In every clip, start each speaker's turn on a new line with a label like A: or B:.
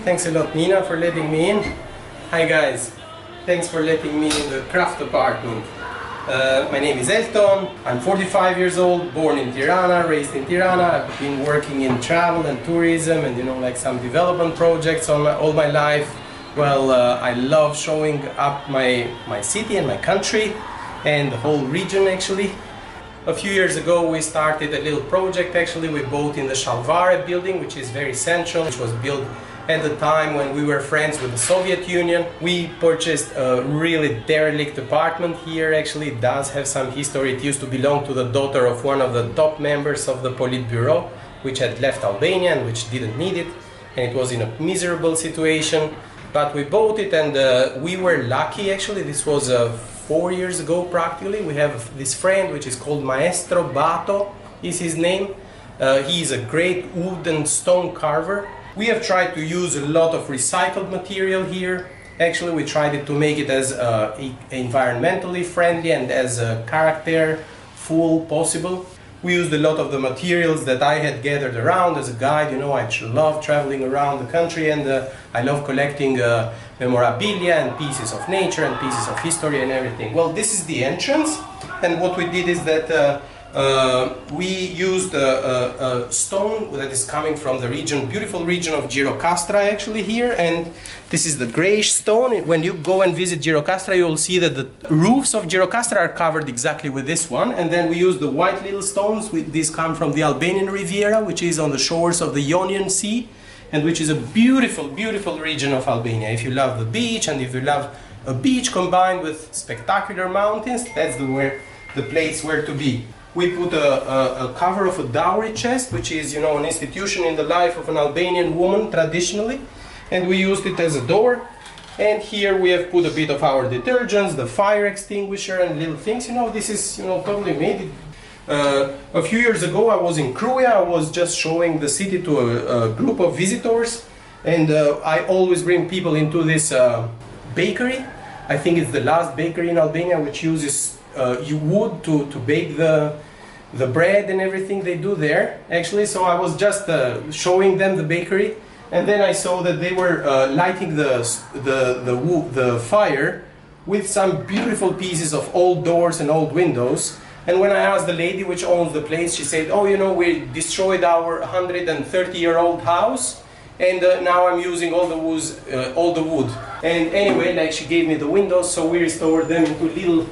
A: Thanks a lot, Nina, for letting me in. Hi guys, thanks for letting me in the craft department. My name is Elton, I'm 45 years old, born in Tirana, raised in Tirana. I've been working in travel and tourism and like some development projects all my life. Well, I love showing up my city and my country and the whole region actually. A few years ago we started a little project actually. We bought in the Shalvare building, which is very central, which was built at the time when we were friends with the Soviet Union. We purchased a really derelict apartment here. Actually, it does have some history. It used to belong to the daughter of one of the top members of the Politburo, which had left Albania and which didn't need it, and it was in a miserable situation. But we bought it, and we were lucky actually. This was 4 years ago practically. We have this friend which is called Maestro Bato is his name. He is a great wood and stone carver. We have tried to use a lot of recycled material here. Actually, we tried to make it as environmentally friendly and as characterful possible. We used a lot of the materials that I had gathered around as a guide. I love traveling around the country, and I love collecting memorabilia and pieces of nature and pieces of history and everything. Well, this is the entrance, and what we did is that we used a stone that is coming from the beautiful region of Gjirokastra actually here, and this is the greyish stone. When you go and visit Gjirokastra, you will see that the roofs of Gjirokastra are covered exactly with this one, and then we use the white little stones. These come from the Albanian Riviera, which is on the shores of the Ionian Sea, and which is a beautiful, beautiful region of Albania. If you love the beach, and if you love a beach combined with spectacular mountains, that's the place where to be. We put a cover of a dowry chest, which is, an institution in the life of an Albanian woman traditionally, and we used it as a door. And here we have put a bit of our detergents, the fire extinguisher, and little things. This is, totally made. A few years ago, I was in Kruja. I was just showing the city to a group of visitors, and I always bring people into this bakery. I think it's the last bakery in Albania which uses wood to bake the bread and everything they do there actually. So I was just showing them the bakery, and then I saw that they were lighting the fire with some beautiful pieces of old doors and old windows. And when I asked the lady which owns the place, she said, oh, we destroyed our 130-year-old house, and now I'm using all the wood. And anyway, she gave me the windows, so we restored them into little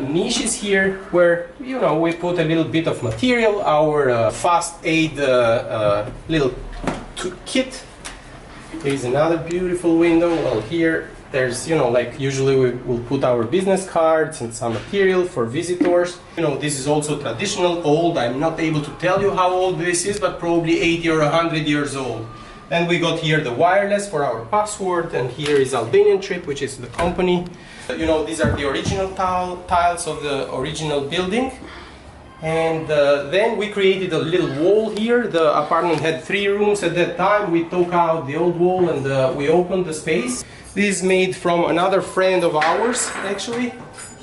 A: niches here, where we put a little bit of material, our fast aid little kit. Here's another beautiful window. Well, here there's usually we will put our business cards and some material for visitors. This is also traditional, old. I'm not able to tell you how old this is, but probably 80 or 100 years old. And we got here the wireless for our password, and here is Albanian Trip, which is the company. These are the original tiles of the original building. And then we created a little wall here. The apartment had 3 rooms at that time. We took out the old wall and we opened the space. This is made from another friend of ours, actually.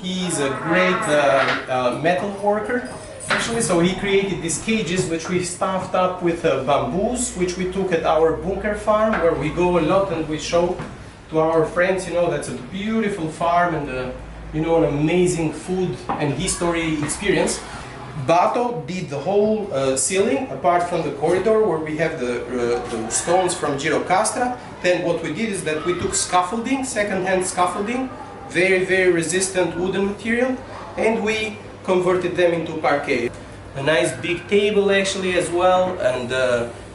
A: He's a great metal worker. Actually, so he created these cages which we stuffed up with bamboos, which we took at our bunker farm, where we go a lot and we show to our friends, that's a beautiful farm and an amazing food and history experience. Bato did the whole ceiling, apart from the corridor where we have the stones from Gjirokastra. Then what we did is that we took scaffolding, second-hand scaffolding, very, very resistant wooden material, and we converted them into parquet. A nice big table actually as well, and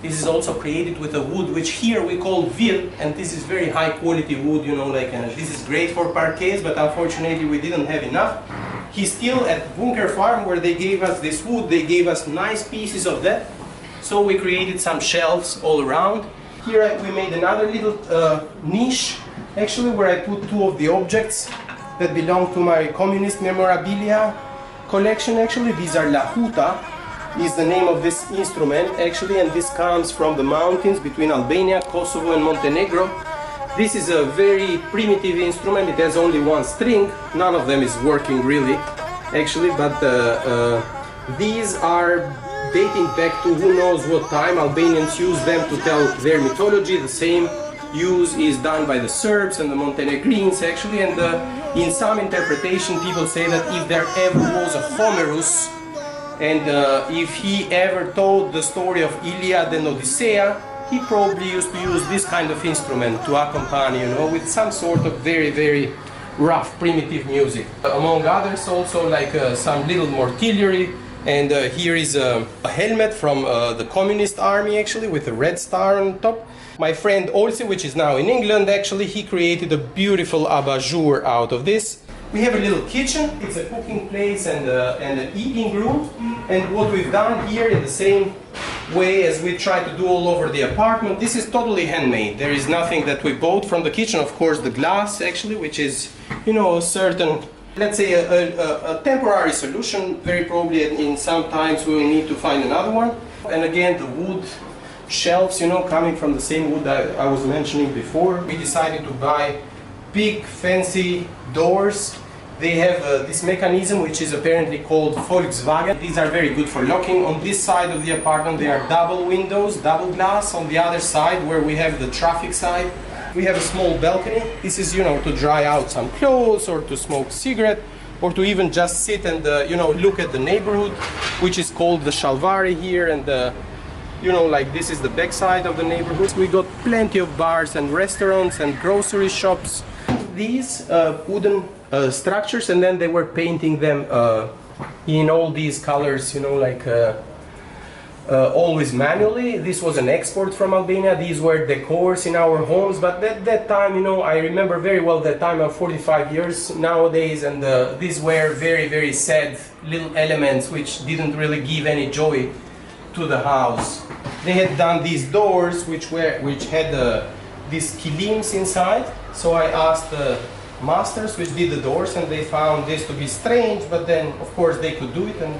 A: this is also created with a wood which here we call vil, and this is very high quality wood, this is great for parquets, but unfortunately we didn't have enough. He's still at Bunker Farm, where they gave us this wood. They gave us nice pieces of that, so we created some shelves all around. Here we made another little niche actually, where I put 2 of the objects that belong to my communist memorabilia collection actually. These are lahuta, is the name of this instrument actually, and this comes from the mountains between Albania, Kosovo and Montenegro. This is a very primitive instrument. It has only 1 string. None of them is working really actually, but these are dating back to who knows what time. Albanians use them to tell their mythology. The same use is done by the Serbs and the Montenegrins actually, and in some interpretation people say that if there ever was a Homerus and if he ever told the story of Iliad and Odyssea, he probably used to use this kind of instrument to accompany, you know, with some sort of very, very rough, primitive music. Among others also like some little mortillery, and here is a helmet from the communist army actually with a red star on top. My friend Olsi, which is now in England actually, he created a beautiful abat-jour out of this. We have a little kitchen, it's a cooking place and an eating room, and what we've done here in the same way as we try to do all over the apartment, this is totally handmade. There is nothing that we bought from the kitchen, of course the glass actually, which is, you know, a certain, let's say a temporary solution. Very probably in some times we will need to find another one. And again the wood shelves, you know, coming from the same wood that I was mentioning before. We decided to buy big fancy doors. They have this mechanism which is apparently called Volkswagen. These are very good for locking. On this side of the apartment there are double windows, double glass. On the other side, where we have the traffic side, we have a small balcony. This is, you know, to dry out some clothes or to smoke a cigarette or to even just sit and, you know, look at the neighborhood, which is called the Shalvari here, and you know, like this is the back side of the neighborhood. We got plenty of bars and restaurants and grocery shops. These wooden structures, and then they were painting them in all these colors, you know, like always manually. This was an export from Albania. These were decors in our homes, but at that time, you know, I remember very well that time. I'm 45 years nowadays, and these were very, very sad little elements which didn't really give any joy to the house. They had done these doors which had these kilims inside, so I asked the masters which did the doors, and they found this to be strange, but then of course they could do it, and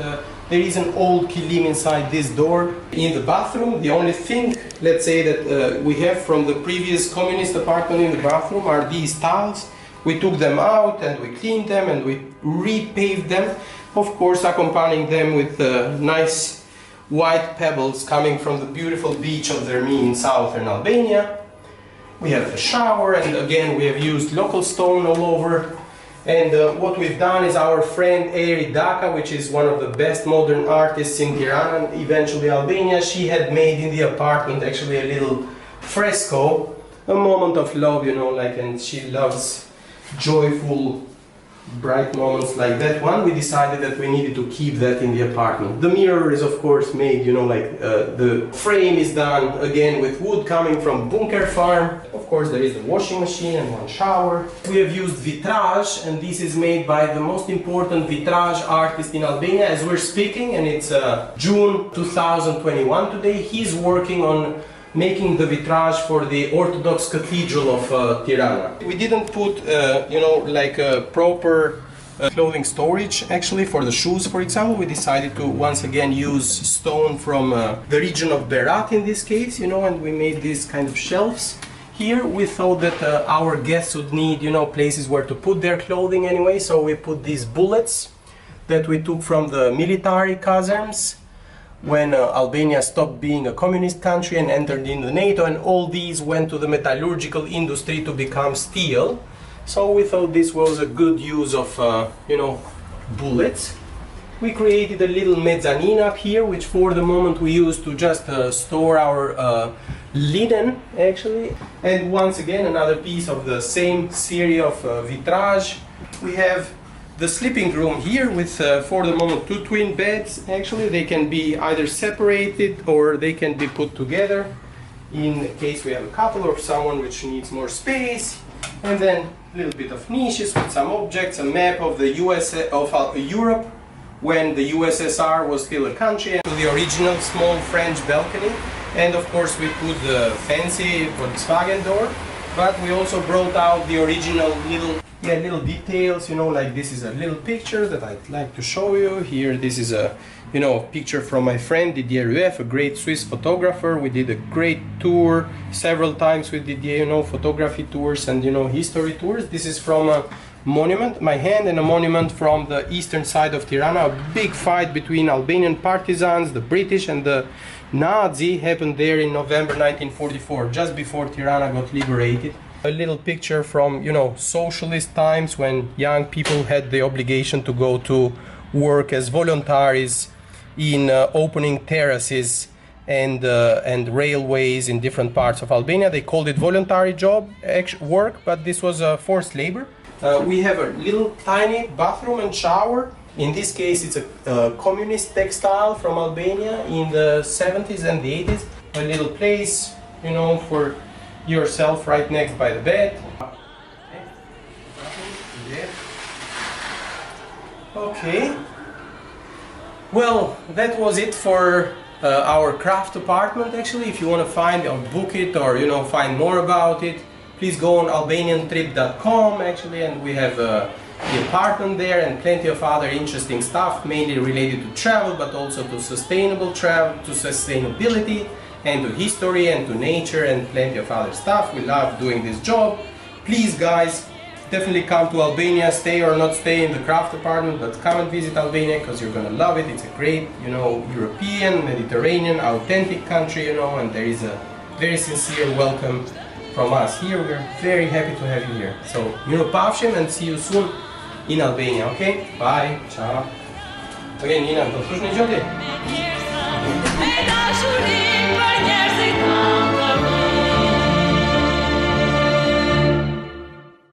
A: there is an old kilim inside this door. In the bathroom, the only thing, let's say, that we have from the previous communist apartment in the bathroom are these tiles. We took them out and we cleaned them and we repaved them, of course accompanying them with nice white pebbles coming from the beautiful beach of Dermi in southern Albania. We have a shower, and again we have used local stone all over. And what we've done is our friend Eri Daka, which is one of the best modern artists in Tirana and eventually Albania, she had made in the apartment actually a little fresco, a moment of love, you know, like, and she loves joyful, bright moments like that one. We decided that we needed to keep that in the apartment. The mirror is of course made, you know, like the frame is done again with wood coming from Bunker Farm. Of course there is the washing machine and one shower. We have used vitrage, and this is made by the most important vitrage artist in Albania as we're speaking, and it's June 2021 today. He's working on making the vitrage for the Orthodox Cathedral of Tirana. We didn't put, you know, like a proper clothing storage actually for the shoes, for example. We decided to once again use stone from the region of Berat in this case, you know, and we made these kind of shelves. Here we thought that our guests would need, you know, places where to put their clothing anyway, so we put these bullets that we took from the military caserns when Albania stopped being a communist country and entered into NATO, and all these went to the metallurgical industry to become steel. So we thought this was a good use of, you know, bullets. We created a little mezzanine up here, which for the moment we use to just store our linen actually. And once again another piece of the same series of vitrage. We have the sleeping room here with, for the moment, 2 twin beds. Actually, they can be either separated or they can be put together in case we have a couple or someone which needs more space. And then a little bit of niches with some objects, a map of the Europe when the USSR was still a country, and the original small French balcony. And of course we put the fancy Volkswagen door, but we also brought out the original little details, you know, like this is a little picture that I'd like to show you. Here, this is a, you know, picture from my friend Didier Rueff, a great Swiss photographer. We did a great tour several times with Didier, you know, photography tours and, you know, history tours. This is from monument, my hand, and a monument from the eastern side of Tirana. A big fight between Albanian partisans, the British and the Nazi happened there in November 1944, just before Tirana got liberated. A little picture from, socialist times when young people had the obligation to go to work as voluntaries in opening terraces and railways in different parts of Albania. They called it voluntary work, but this was forced labor. We have a little tiny bathroom and shower. In this case, it's a communist textile from Albania in the 70s and the 80s. A little place, for yourself right next by the bed. Okay. Well, that was it for our craft apartment. Actually, if you want to find or book it or find more about it, please go on albaniantrip.com actually, and we have the apartment there and plenty of other interesting stuff, mainly related to travel, but also to sustainable travel, to sustainability, and to history and to nature and plenty of other stuff. We love doing this job. Please guys, definitely come to Albania, stay or not stay in the craft apartment, but come and visit Albania because you're gonna love it. It's a great, European, Mediterranean, authentic country, and there is a very sincere welcome from us here. We're very happy to have you here. So, pavšem and see you soon in Albania, okay? Bye, ciao. Again, Nina, do slušni gjoti?